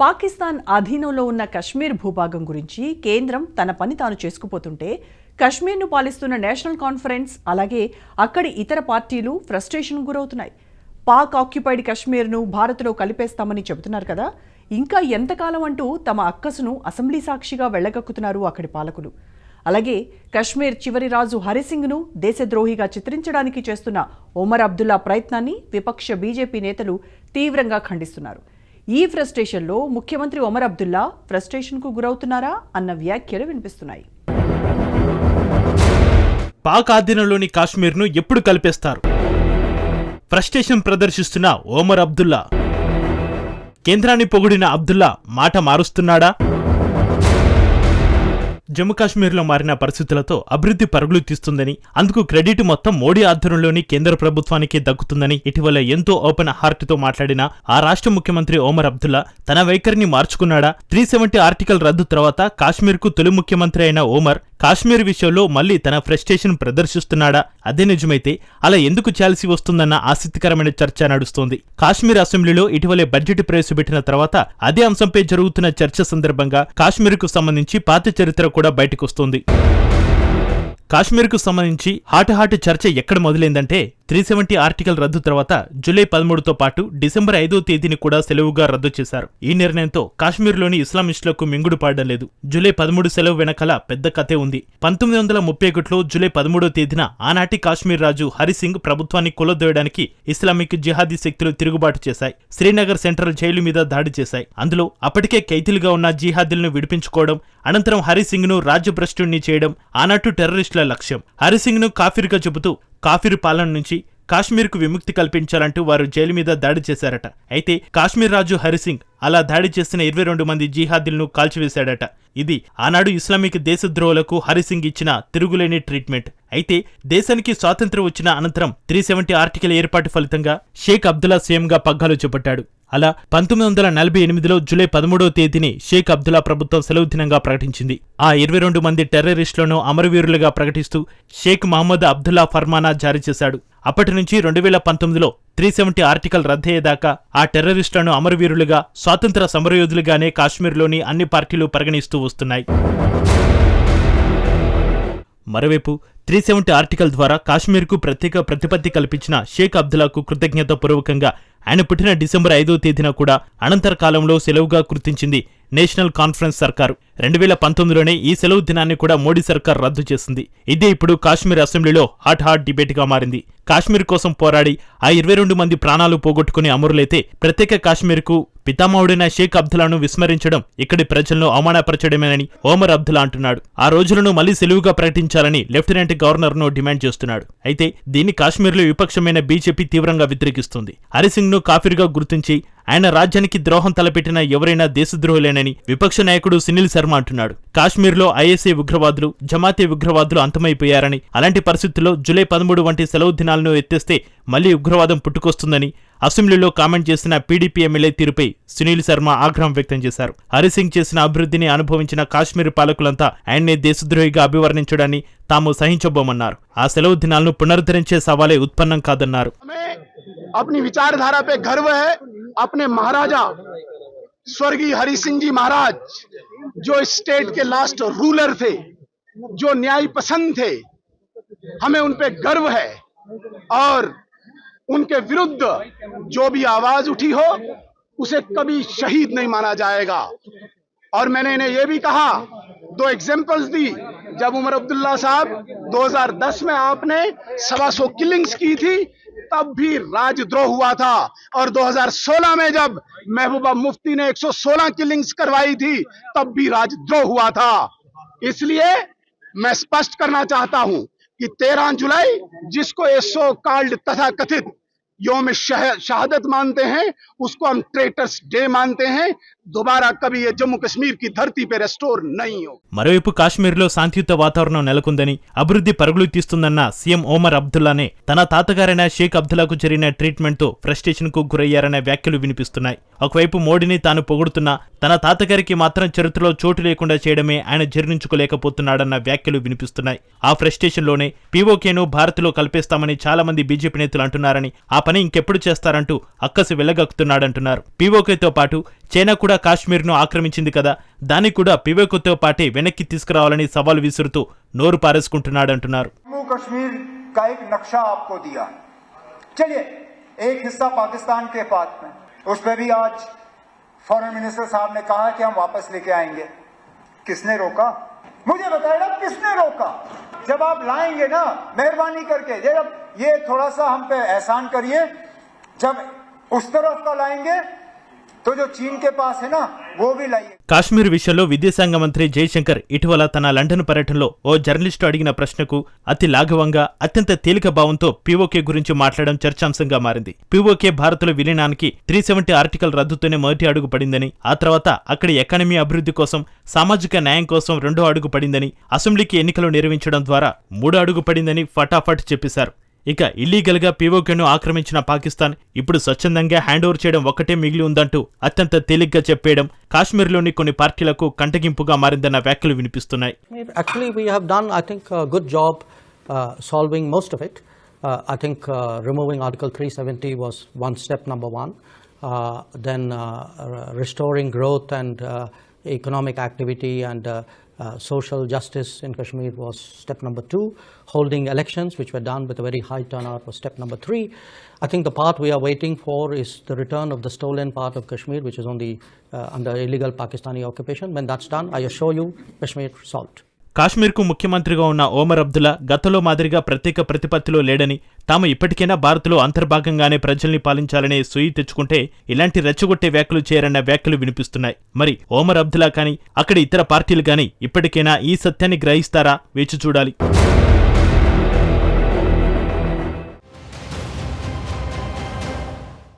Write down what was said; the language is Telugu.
పాకిస్తాన్ అధీనంలో ఉన్న కశ్మీర్ భూభాగం గురించి కేంద్రం తన పని తాను చేసుకుపోతుంటే కశ్మీర్ను పాలిస్తున్న నేషనల్ కాన్ఫరెన్స్ అలాగే అక్కడి ఇతర పార్టీలు ఫ్రస్ట్రేషన్ గురవుతున్నాయి. పాక్ ఆక్యుపైడ్ కశ్మీర్ను భారత్లో కలిపేస్తామని చెబుతున్నారు కదా, ఇంకా ఎంతకాలం అంటూ తమ అక్కసును అసెంబ్లీ సాక్షిగా వెళ్లగక్కుతున్నారు అక్కడి పాలకులు. అలాగే కశ్మీర్ చివరి రాజు హరిసింగ్ను దేశద్రోహిగా చిత్రించడానికి చేస్తున్న ఒమర్ అబ్దుల్లా ప్రయత్నాన్ని విపక్ష బీజేపీ నేతలు తీవ్రంగా ఖండిస్తున్నారు. ఈ ఫ్రస్ట్రేషన్లో ముఖ్యమంత్రి ఒమర్ అబ్దుల్లా ఫ్రస్ట్రేషన్కు గురవుతున్నారా అన్న వ్యాఖ్యలు వినిపిస్తున్నాయి. పాక్ ఆధీనంలోని కాశ్మీర్ను ఎప్పుడు కలిపేస్తారు? ఫ్రస్ట్రేషన్ ప్రదర్శిస్తున్న ఒమర్ అబ్దుల్లా. కేంద్రాన్ని పొగిడిన అబ్దుల్లా మాట మారుస్తున్నాడా? జమ్మూ కాశ్మీర్లో మారిన పరిస్థితులతో అభివృద్ధి పరుగులు తీస్తుందని, అందుకు క్రెడిట్ మొత్తం మోడీ ఆధ్వర్యంలోని కేంద్ర ప్రభుత్వానికి దక్కుతుందని ఇటీవల ఎంతో ఓపెన్ హార్ట్ తో మాట్లాడిన ఆ రాష్ట్ర ముఖ్యమంత్రి ఒమర్ అబ్దుల్లా తన వైఖరిని మార్చుకున్నాడా? 370 ఆర్టికల్ రద్దు తర్వాత కాశ్మీర్కు తొలి ముఖ్యమంత్రి అయిన ఒమర్ కాశ్మీర్ విషయంలో మళ్లీ తన ఫ్రస్ట్రేషన్ ప్రదర్శిస్తున్నాడా? అదే నిజమైతే అలా ఎందుకు చేయాల్సి వస్తుందన్న ఆసక్తికరమైన చర్చ నడుస్తోంది. కాశ్మీర్ అసెంబ్లీలో ఇటీవలే బడ్జెట్ ప్రవేశపెట్టిన తర్వాత అదే అంశంపై జరుగుతున్న చర్చ సందర్భంగా కాశ్మీర్కు సంబంధించి పాత చరిత్ర కూడా బయటకొస్తోంది. కాశ్మీర్కు సంబంధించి హాట్ చర్చ ఎక్కడ మొదలైందంటే 370 ఆర్టికల్ రద్దు తర్వాత జూలై 13తో పాటు డిసెంబర్ 5వ తేదీని కూడా సెలవుగా రద్దు చేశారు. ఈ నిర్ణయంతో కాశ్మీర్లోని ఇస్లామిస్టులకు మింగుడు పాడడం లేదు. జూలై 13 సెలవు వెనకాల పెద్ద కథే ఉంది. 1931లో జూలై 13వ తేదీన ఆనాటి కాశ్మీర్ రాజు హరిసింగ్ ప్రభుత్వాన్ని కూలదోయడానికి ఇస్లామిక్ జిహాదీ శక్తులు తిరుగుబాటు చేశాయి. శ్రీనగర్ సెంట్రల్ జైలు మీద దాడి చేశాయి. అందులో అప్పటికే ఖైదీలుగా ఉన్న జిహాదీలను విడిపించుకోవడం, అనంతరం హరిసింగ్ ను రాజ్యభ్రష్టుణ్ణి చేయడం ఆనాటు టెర్రరిస్టుల లక్ష్యం. హరిసింగ్ ను కాఫీర్గా చెబుతూ కాఫీర్ పాలన నుంచి కాశ్మీర్కు విముక్తి కల్పించాలంటూ వారు జైలు మీద దాడి చేశారట. అయితే కాశ్మీర్ రాజు హరిసింగ్ అలా దాడి చేసిన 22 మంది జిహాదీలను కాల్చివేశాడట. ఇది ఆనాడు ఇస్లామిక్ దేశద్రోహులకు హరిసింగ్ ఇచ్చిన తిరుగులేని ట్రీట్మెంట్. అయితే దేశానికి స్వాతంత్ర్యం వచ్చిన అనంతరం 370 ఆర్టికల్ ఏర్పాటు ఫలితంగా షేక్ అబ్దుల్లా సీఎంగా పగ్గాలు చేపట్టాడు. అలా 1948లో జూలై 13వ తేదీని షేక్ అబ్దుల్లా ప్రభుత్వం సెలవు దినంగా ప్రకటించింది. ఆ 22 మంది టెర్రరిస్టులను అమరవీరులుగా ప్రకటిస్తూ షేక్ మహమ్మద్ అబ్దుల్లా ఫర్మానా జారీ చేశాడు. అప్పటి నుంచి 2019లో 370 ఆర్టికల్ రద్దయ్యేదాకా ఆ టెర్రరిస్టులను అమరవీరులుగా, స్వాతంత్ర సమరయోధులుగానే కాశ్మీర్లోని అన్ని పార్టీలు పరిగణిస్తూ వస్తున్నాయి. మరోవైపు 370 ఆర్టికల్ ద్వారా కాశ్మీర్కు ప్రత్యేక ప్రతిపత్తి కల్పించిన షేక్ అబ్దుల్లాకు కృతజ్ఞత పూర్వకంగా ఆయన పుట్టిన డిసెంబర్ 5వ తేదీన కూడా అనంతర కాలంలో సెలవుగా గుర్తించింది నేషనల్ కాన్ఫరెన్స్ సర్కారు. 2019లోనే ఈ సెలవు దినాన్ని కూడా మోడీ సర్కార్ రద్దు చేసింది. ఇదే ఇప్పుడు కాశ్మీర్ అసెంబ్లీలో హాట్ డిబేట్ గా మారింది. కాశ్మీర్ కోసం పోరాడి ఆ 22 మంది ప్రాణాలు పోగొట్టుకుని అమరులైతే ప్రత్యేక కాశ్మీర్కు పితామహుడైన షేక్ అబ్దుల్లాను విస్మరించడం ఇక్కడి ప్రజలను అవమానపరచడమేనని ఒమర్ అబ్దుల్లా అంటున్నాడు. ఆ రోజులను మళ్లీ సెలవుగా ప్రకటించాలని లెఫ్టినెంట్ గవర్నర్ ను డిమాండ్ చేస్తున్నాడు. అయితే దీన్ని కాశ్మీర్లో విపక్షమైన బీజేపీ తీవ్రంగా వ్యతిరేకిస్తుంది. హరిసింగ్ ను కాఫీర్గా గుర్తించి ఆయన రాజ్యానికి ద్రోహం తలపెట్టిన ఎవరైనా దేశద్రోహులేనని విపక్ష నాయకుడు సునీల్ శర్మ అంటున్నాడు. కాశ్మీర్లో ఐఎస్ఐ ఉగ్రవాదులు, జమాతే ఉగ్రవాదులు అంతమైపోయారని, అలాంటి పరిస్థితుల్లో జూలై 13 వంటి సెలవు దినాలను ఎత్తేస్తే మళ్లీ ఉగ్రవాదం పుట్టుకొస్తుందని అసెంబ్లీలో కామెంట్ చేసిన పీడీపీ ఎమ్మెల్యే తీరుపై సునీల్ శర్మ ఆగ్రహం వ్యక్తం చేశారు. హరిసింగ్ చేసిన అభివృద్ధిని అనుభవించిన కాశ్మీర్ పాలకులంతా ఆయన్నే దేశద్రోహిగా అభివర్ణించడాన్ని తాము సహించబోమన్నారు. ఆ సెలవు దినాలను పునరుద్ధరించే సవాలే ఉత్పన్నం కాదన్నారు. अपनी विचारधारा पे गर्व है. अपने महाराजा स्वर्गीय हरि सिंह जी महाराज जो स्टेट के लास्ट रूलर थे, जो न्याय पसंद थे, हमें उन पे गर्व है. और उनके विरुद्ध जो भी आवाज उठी हो उसे कभी शहीद नहीं माना जाएगा. और मैंने इन्हें यह भी कहा, 2 एग्जाम्पल्स दी. जब उमर अब्दुल्ला साहब 2010 में आपने 125 किलिंग्स की थी तब भी राजद्रोह हुआ था, और 2016 में जब महबूबा मुफ्ती ने 116 किलिंग्स करवाई थी तब भी राजद्रोह हुआ था. इसलिए मैं स्पष्ट करना चाहता हूं कि 13 जुलाई जिसको ये सो कॉल्ड तथाकथित योम शहादत मानते हैं उसको हम ट्रेटर्स डे मानते हैं. दोबारा कभी ये जम्मू कश्मीर की धरती पे रेस्टोर नहीं हो. మరోవైపు కాశ్మీర్లో శాంతియుత వాతావరణం నెలకొందని, అభివృద్ధి పరుగులు తీస్తుందన్న సీఎం ఒమర్ అబ్దుల్లానే తన తాతగారైన షేక్ అబ్దుల్లాకు జరిగిన ట్రీట్మెంట్ తో ఫ్రస్ట్రేషన్ కు గురయ్యారనే వ్యాఖ్యలు వినిపిస్తున్నాయి. ఒకవైపు మోడీని తాను పొగుడుతున్నా తన తాతగారికి మాత్రం చరిత్రలో చోటు లేకుండా చేయడమే ఆయన జీర్ణించుకోలేకపోతున్నాడన్న వ్యాఖ్యలు వినిపిస్తున్నాయి. ఆ ఫ్రస్ట్రేషన్ లోనే పీఓకేను భారత్లో కలిపేస్తామని చాలా మంది బీజేపీ నేతలు అంటున్నారని, ఆ పని ఇంకెప్పుడు చేస్తారంటూ అక్కసి వెళ్లగక్కుతున్నాడంటున్నారు. పీఓకేతో పాటు చైనా కూడా కూడా కాశ్మీర్ను ఆక్రమించింది కదా, దాన్ని కూడా పివోకేతో పాటే వెనక్కి తీసుకురావాలని సవాల్ విసురుతూ నోరు పారేసుకుంటున్నాడంటున్నారు. जम्मू कश्मीर का एक नक्शा आपको दिया, चलिए एक हिस्सा पाकिस्तान के पास में, उस पर भी आज फॉरेन मिनिस्टर साहब ने कहा कि हम वापस लेके आएंगे. किसने रोका? मुझे बताइएगा किसने रोका? जब आप लाएंगे ना, मेहरबानी करके जब ये थोड़ा सा हम पे एहसान करिए, जब उस तरफ का लाएंगे तो जो चीन के पास है ना वो भी लाइए. కాశ్మీర్ విషయంలో విదేశాంగ మంత్రి జయశంకర్ ఇటీవల తన లండన్ పర్యటనలో ఓ జర్నలిస్టు అడిగిన ప్రశ్నకు అతి లాఘవంగా అత్యంత తేలిక భావంతో పీఓకే గురించి మాట్లాడడం చర్చాంశంగా మారింది. పీఓకే భారత్లో విలీనానికి 370 ఆర్టికల్ రద్దుతోనే మొదటి అడుగు పడిందని, ఆ తర్వాత అక్కడి ఎకానమీ అభివృద్ధి కోసం, సామాజిక న్యాయం కోసం 2వ అడుగు పడిందని, అసెంబ్లీకి ఎన్నికలు నిర్వహించడం ద్వారా 3వ అడుగు పడిందని ఫటాఫట్ చెప్పేశారు. ఇక ఇల్లీగల్ గా పీఓకేను ఆక్రమించిన పాకిస్తాన్ ఇప్పుడు స్వచ్ఛందంగా హ్యాండ్ ఓవర్ చేయడం ఒక్కటే మిగిలి ఉందంటూ అత్యంత తేలిగ్గా చెప్పేయడం కాశ్మీర్లోని కొన్ని పార్టీలకు కంటగింపుగా మారిందన్న వ్యాఖ్యలు వినిపిస్తున్నాయి. Actually, we have done, I think, a good job solving most of it. I think removing Article 370 was one step, number one. Then restoring growth and economic activity and social justice in Kashmir was step number 2. Holding elections, which were done with a very high turnout, was step number 3. I think the part we are waiting for is the return of the stolen part of Kashmir, which is on the under illegal Pakistani occupation. When that's done, I assure you, Kashmir solved. కాశ్మీర్కు ముఖ్యమంత్రిగా ఉన్న ఓమర్ అబ్దుల్లా గతంలో మాదిరిగా ప్రత్యేక ప్రతిపత్తిలో లేడని, తాము ఇప్పటికైనా భారత్లో అంతర్భాగంగానే ప్రజల్ని పాలించాలనే సొయ్యి తెచ్చుకుంటే ఇలాంటి రెచ్చగొట్టే వ్యాఖ్యలు చేయరన్న వ్యాఖ్యలు వినిపిస్తున్నాయి. మరి ఓమర్ అబ్దుల్లా కానీ అక్కడి ఇతర పార్టీలు కానీ ఇప్పటికైనా ఈ సత్యాన్ని గ్రహిస్తారా? వేచి చూడాలి.